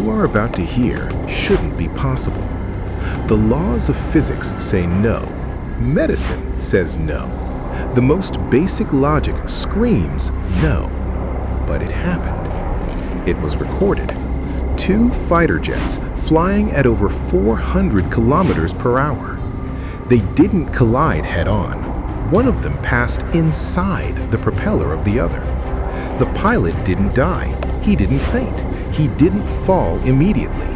you are about to hear shouldn't be possible. The laws of physics say no. Medicine says no. The most basic logic screams no. But it happened. It was recorded. 2 fighter jets flying at over 400 kilometers per hour. They didn't collide head-on. One of them passed inside the propeller of the other. The pilot didn't die. He didn't faint. He didn't fall immediately.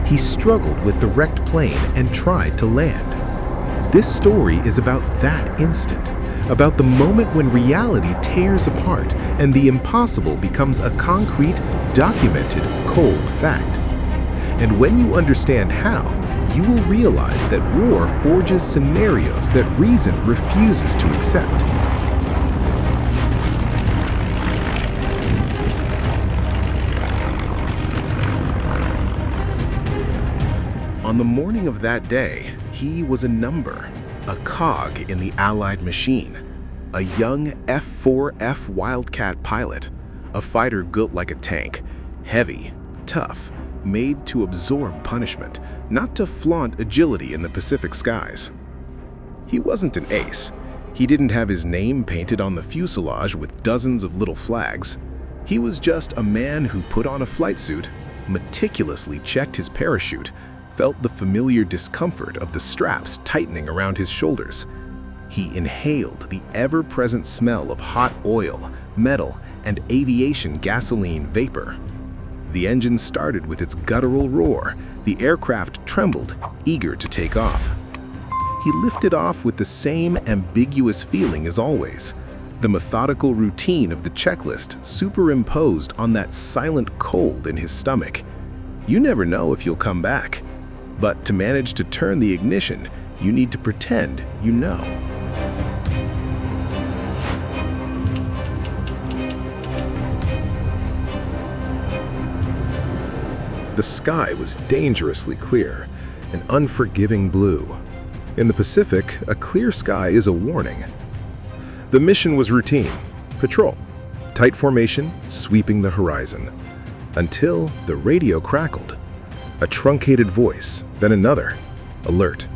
He struggled with the wrecked plane and tried to land. This story is about that instant, about the moment when reality tears apart and the impossible becomes a concrete, documented, cold fact. And when you understand how, you will realize that war forges scenarios that reason refuses to accept. On the morning of that day, he was a number, a cog in the Allied machine, a young F4F Wildcat pilot, a fighter built like a tank, heavy, tough, made to absorb punishment, not to flaunt agility in the Pacific skies. He wasn't an ace. He didn't have his name painted on the fuselage with dozens of little flags. He was just a man who put on a flight suit, meticulously checked his parachute, felt the familiar discomfort of the straps tightening around his shoulders. He inhaled the ever-present smell of hot oil, metal, and aviation gasoline vapor. The engine started with its guttural roar. The aircraft trembled, eager to take off. He lifted off with the same ambiguous feeling as always, the methodical routine of the checklist superimposed on that silent cold in his stomach. You never know if you'll come back. But to manage to turn the ignition, you need to pretend you know. The sky was dangerously clear, an unforgiving blue. In the Pacific, a clear sky is a warning. The mission was routine, patrol, tight formation, sweeping the horizon, until the radio crackled. A truncated voice, then another. Alert.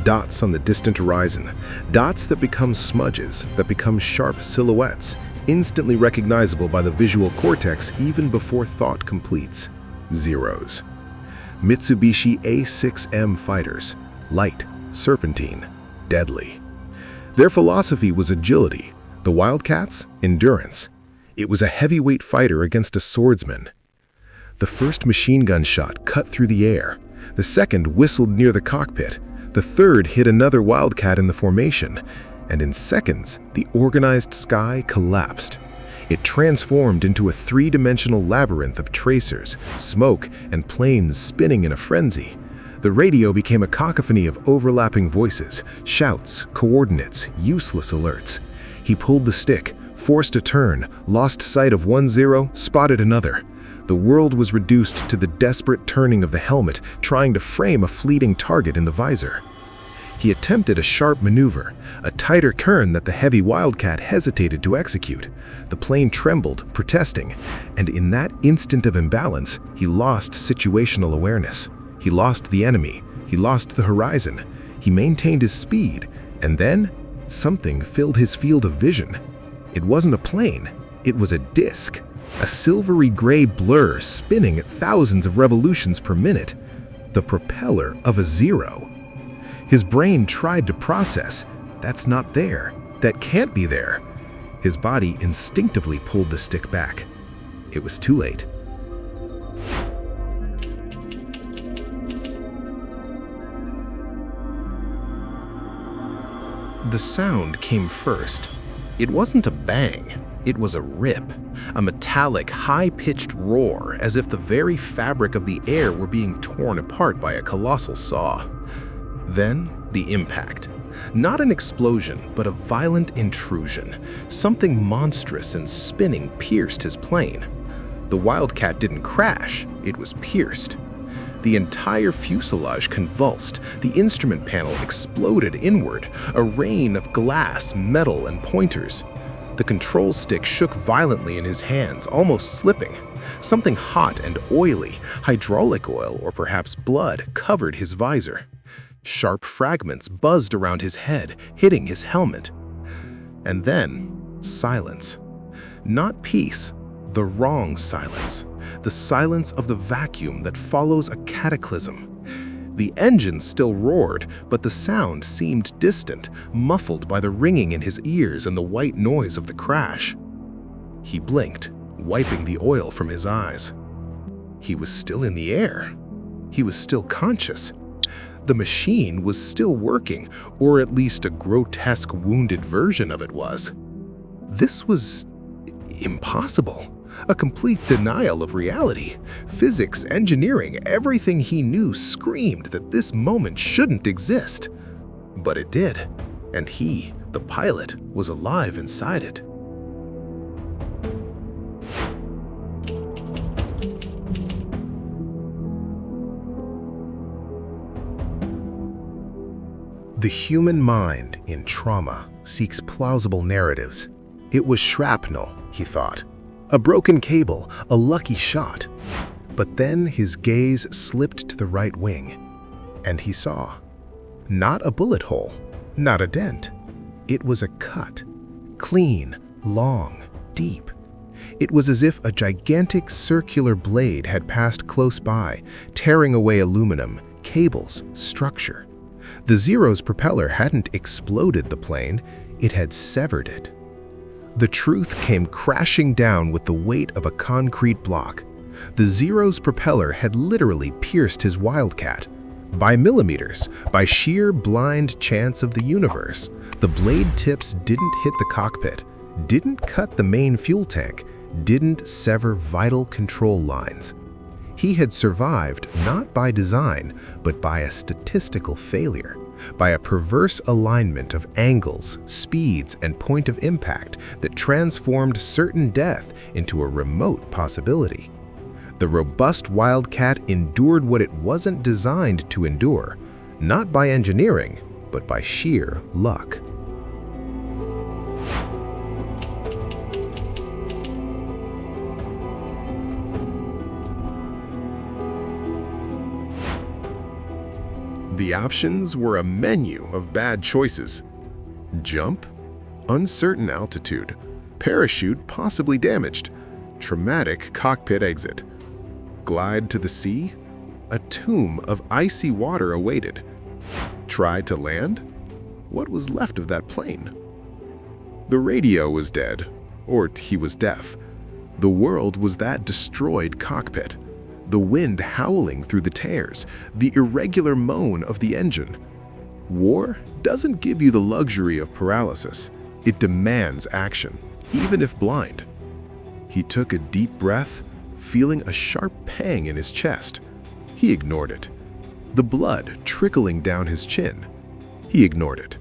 Dots on the distant horizon. Dots that become smudges, that become sharp silhouettes, instantly recognizable by the visual cortex even before thought completes. Zeros. Mitsubishi A6M fighters. Light, serpentine, deadly. Their philosophy was agility. The Wildcats, endurance. It was a heavyweight fighter against a swordsman. The first machine gun shot cut through the air. The second whistled near the cockpit. The third hit another Wildcat in the formation. And in seconds, the organized sky collapsed. It transformed into a 3-dimensional labyrinth of tracers, smoke, and planes spinning in a frenzy. The radio became a cacophony of overlapping voices, shouts, coordinates, useless alerts. He pulled the stick, forced a turn, lost sight of one zero, spotted another. The world was reduced to the desperate turning of the helmet, trying to frame a fleeting target in the visor. He attempted a sharp maneuver, a tighter turn that the heavy Wildcat hesitated to execute. The plane trembled, protesting, and in that instant of imbalance, he lost situational awareness. He lost the enemy. He lost the horizon. He maintained his speed, and then something filled his field of vision. It wasn't a plane. It was a disc. A silvery gray blur spinning at thousands of revolutions per minute. The propeller of a Zero. His brain tried to process, that's not there, that can't be there. His body instinctively pulled the stick back. It was too late. The sound came first. It wasn't a bang. It was a rip, a metallic, high-pitched roar, as if the very fabric of the air were being torn apart by a colossal saw. Then, the impact. Not an explosion, but a violent intrusion. Something monstrous and spinning pierced his plane. The Wildcat didn't crash, it was pierced. The entire fuselage convulsed, the instrument panel exploded inward, a rain of glass, metal, and pointers. The control stick shook violently in his hands, almost slipping. Something hot and oily, hydraulic oil or perhaps blood, covered his visor. Sharp fragments buzzed around his head, hitting his helmet. And then, silence. Not peace, the wrong silence. The silence of the vacuum that follows a cataclysm. The engine still roared, but the sound seemed distant, muffled by the ringing in his ears and the white noise of the crash. He blinked, wiping the oil from his eyes. He was still in the air. He was still conscious. The machine was still working, or at least a grotesque, wounded version of it was. This was impossible. A complete denial of reality. Physics, engineering, everything he knew screamed that this moment shouldn't exist. But it did, and he, the pilot, was alive inside it. The human mind in trauma seeks plausible narratives. It was shrapnel, he thought. A broken cable, a lucky shot. But then his gaze slipped to the right wing, and he saw. Not a bullet hole, not a dent. It was a cut. Clean, long, deep. It was as if a gigantic circular blade had passed close by, tearing away aluminum, cables, structure. The Zero's propeller hadn't exploded the plane, it had severed it. The truth came crashing down with the weight of a concrete block. The Zero's propeller had literally pierced his Wildcat. By millimeters, by sheer blind chance of the universe, the blade tips didn't hit the cockpit, didn't cut the main fuel tank, didn't sever vital control lines. He had survived not by design, but by a statistical failure. By a perverse alignment of angles, speeds, and point of impact that transformed certain death into a remote possibility. The robust Wildcat endured what it wasn't designed to endure, not by engineering, but by sheer luck. The options were a menu of bad choices. Jump, uncertain altitude, parachute possibly damaged, traumatic cockpit exit. Glide to the sea, a tomb of icy water awaited. Try to land? What was left of that plane? The radio was dead, or he was deaf. The world was that destroyed cockpit. The wind howling through the tears, the irregular moan of the engine. War doesn't give you the luxury of paralysis. It demands action, even if blind. He took a deep breath, feeling a sharp pang in his chest. He ignored it. The blood trickling down his chin. He ignored it.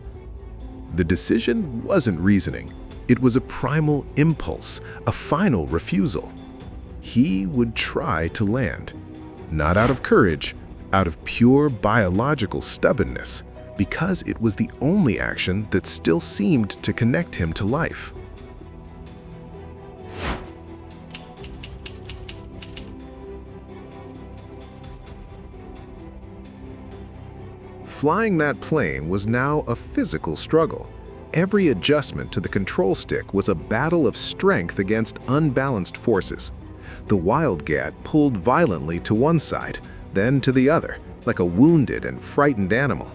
The decision wasn't reasoning. It was a primal impulse, a final refusal. He would try to land, not out of courage, out of pure biological stubbornness, because it was the only action that still seemed to connect him to life. Flying that plane was now a physical struggle. Every adjustment to the control stick was a battle of strength against unbalanced forces. The Wildcat pulled violently to one side, then to the other, like a wounded and frightened animal.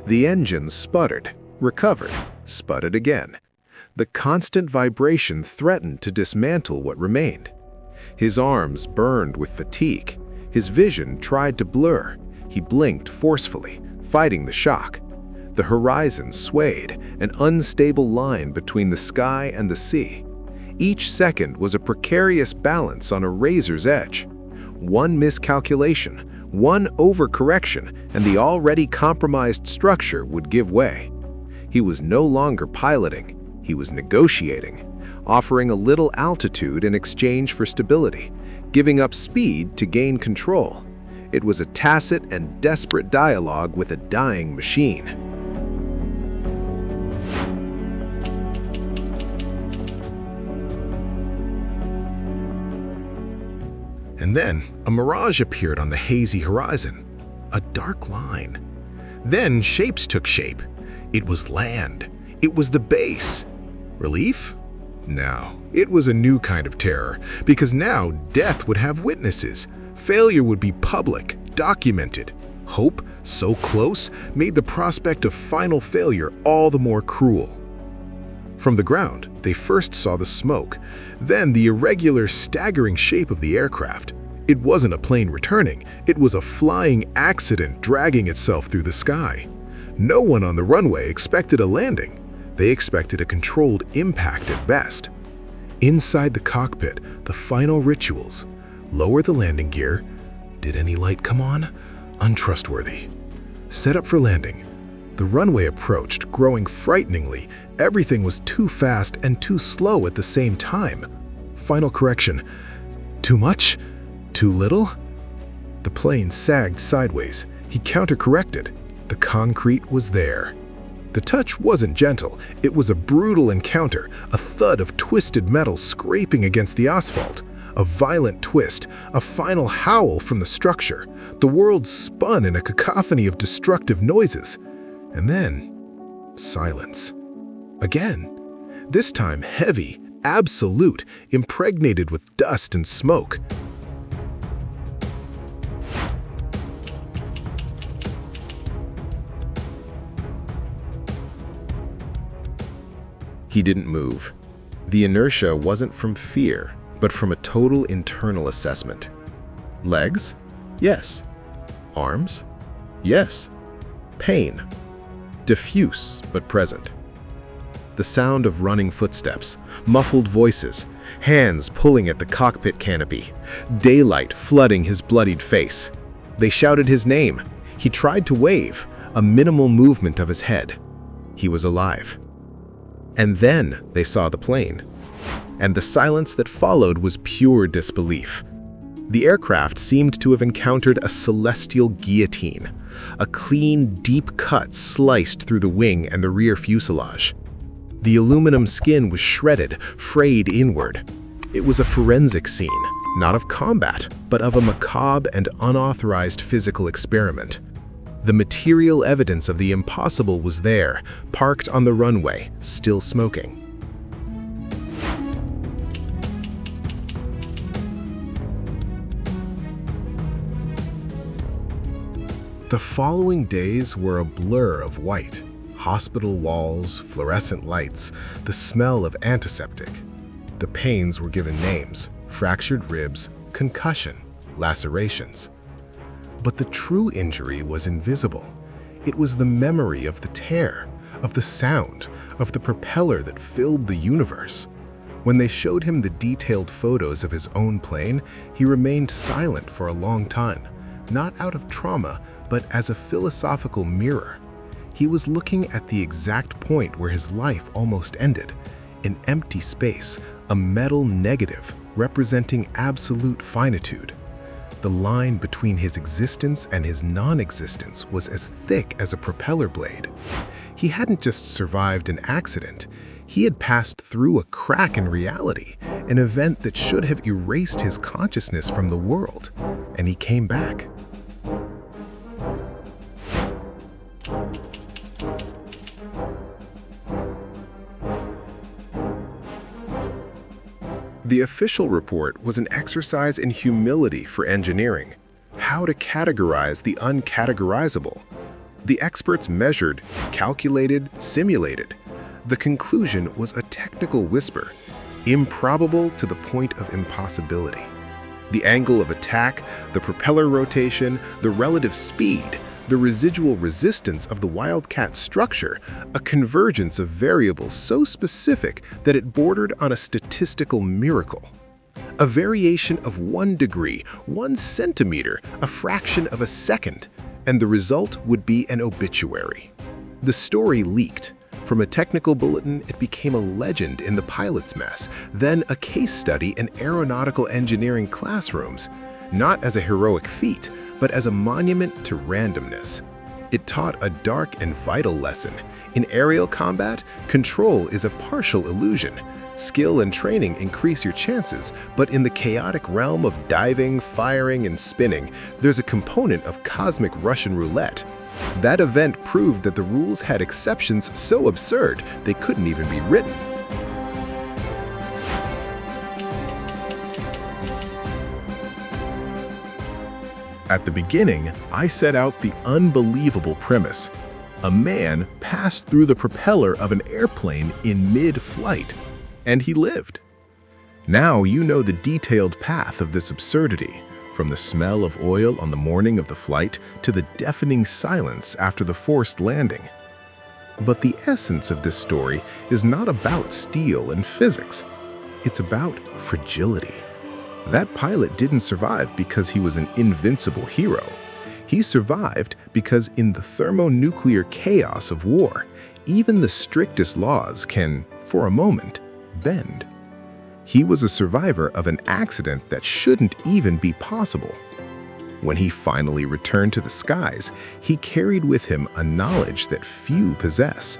The engine sputtered, recovered, sputtered again. The constant vibration threatened to dismantle what remained. His arms burned with fatigue. His vision tried to blur. He blinked forcefully, fighting the shock. The horizon swayed, an unstable line between the sky and the sea. Each second was a precarious balance on a razor's edge. One miscalculation, one overcorrection, and the already compromised structure would give way. He was no longer piloting, he was negotiating, offering a little altitude in exchange for stability, giving up speed to gain control. It was a tacit and desperate dialogue with a dying machine. And then a mirage appeared on the hazy horizon, a dark line. Then shapes took shape. It was land. It was the base. Relief? No, it was a new kind of terror, because now death would have witnesses. Failure would be public, documented. Hope, so close, made the prospect of final failure all the more cruel. From the ground, they first saw the smoke, then the irregular, staggering shape of the aircraft. It wasn't a plane returning, it was a flying accident dragging itself through the sky. No one on the runway expected a landing. They expected a controlled impact at best. Inside the cockpit, the final rituals. Lower the landing gear. Did any light come on? Untrustworthy. Set up for landing. The runway approached, growing frighteningly. Everything was too fast and too slow at the same time. Final correction. Too much? Too little? The plane sagged sideways. He counter-corrected. The concrete was there. The touch wasn't gentle. It was a brutal encounter, a thud of twisted metal scraping against the asphalt. A violent twist, a final howl from the structure. The world spun in a cacophony of destructive noises. And then, silence. Again. This time heavy, absolute, impregnated with dust and smoke. He didn't move. The inertia wasn't from fear, but from a total internal assessment. Legs? Yes. Arms? Yes. Pain. Diffuse but present. The sound of running footsteps, muffled voices, hands pulling at the cockpit canopy, daylight flooding his bloodied face. They shouted his name. He tried to wave, a minimal movement of his head. He was alive. And then they saw the plane. And the silence that followed was pure disbelief. The aircraft seemed to have encountered a celestial guillotine, a clean, deep cut sliced through the wing and the rear fuselage. The aluminum skin was shredded, frayed inward. It was a forensic scene, not of combat, but of a macabre and unauthorized physical experiment. The material evidence of the impossible was there, parked on the runway, still smoking. The following days were a blur of white. Hospital walls, fluorescent lights, the smell of antiseptic. The pains were given names: fractured ribs, concussion, lacerations. But the true injury was invisible. It was the memory of the tear, of the sound, of the propeller that filled the universe. When they showed him the detailed photos of his own plane, he remained silent for a long time, not out of trauma, but as a philosophical mirror. He was looking at the exact point where his life almost ended, an empty space, a metal negative representing absolute finitude. The line between his existence and his non-existence was as thick as a propeller blade. He hadn't just survived an accident, he had passed through a crack in reality, an event that should have erased his consciousness from the world, and he came back. The official report was an exercise in humility for engineering, how to categorize the uncategorizable. The experts measured, calculated, simulated. The conclusion was a technical whisper, improbable to the point of impossibility. The angle of attack, the propeller rotation, the relative speed, the residual resistance of the Wildcat structure, a convergence of variables so specific that it bordered on a statistical miracle. A variation of 1 degree, 1 centimeter, a fraction of a second, and the result would be an obituary. The story leaked. From a technical bulletin, it became a legend in the pilot's mess, then a case study in aeronautical engineering classrooms, not as a heroic feat, but as a monument to randomness. It taught a dark and vital lesson. In aerial combat, control is a partial illusion. Skill and training increase your chances, but in the chaotic realm of diving, firing, and spinning, there's a component of cosmic Russian roulette. That event proved that the rules had exceptions so absurd they couldn't even be written. At the beginning, I set out the unbelievable premise. A man passed through the propeller of an airplane in mid-flight, and he lived. Now you know the detailed path of this absurdity, from the smell of oil on the morning of the flight to the deafening silence after the forced landing. But the essence of this story is not about steel and physics. It's about fragility. That pilot didn't survive because he was an invincible hero. He survived because in the thermonuclear chaos of war, even the strictest laws can, for a moment, bend. He was a survivor of an accident that shouldn't even be possible. When he finally returned to the skies, he carried with him a knowledge that few possess.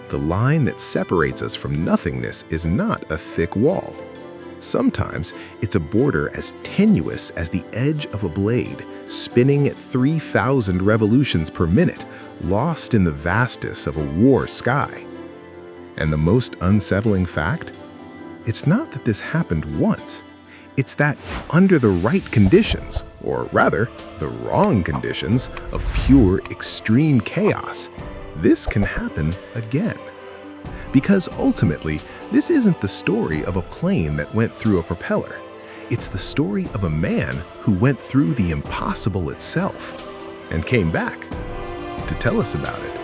The line that separates us from nothingness is not a thick wall. Sometimes it's a border as tenuous as the edge of a blade, spinning at 3,000 revolutions per minute, lost in the vastness of a war sky. And the most unsettling fact? It's not that this happened once. It's that under the right conditions, or rather, the wrong conditions of pure extreme chaos, this can happen again. Because ultimately, this isn't the story of a plane that went through a propeller. It's the story of a man who went through the impossible itself and came back to tell us about it.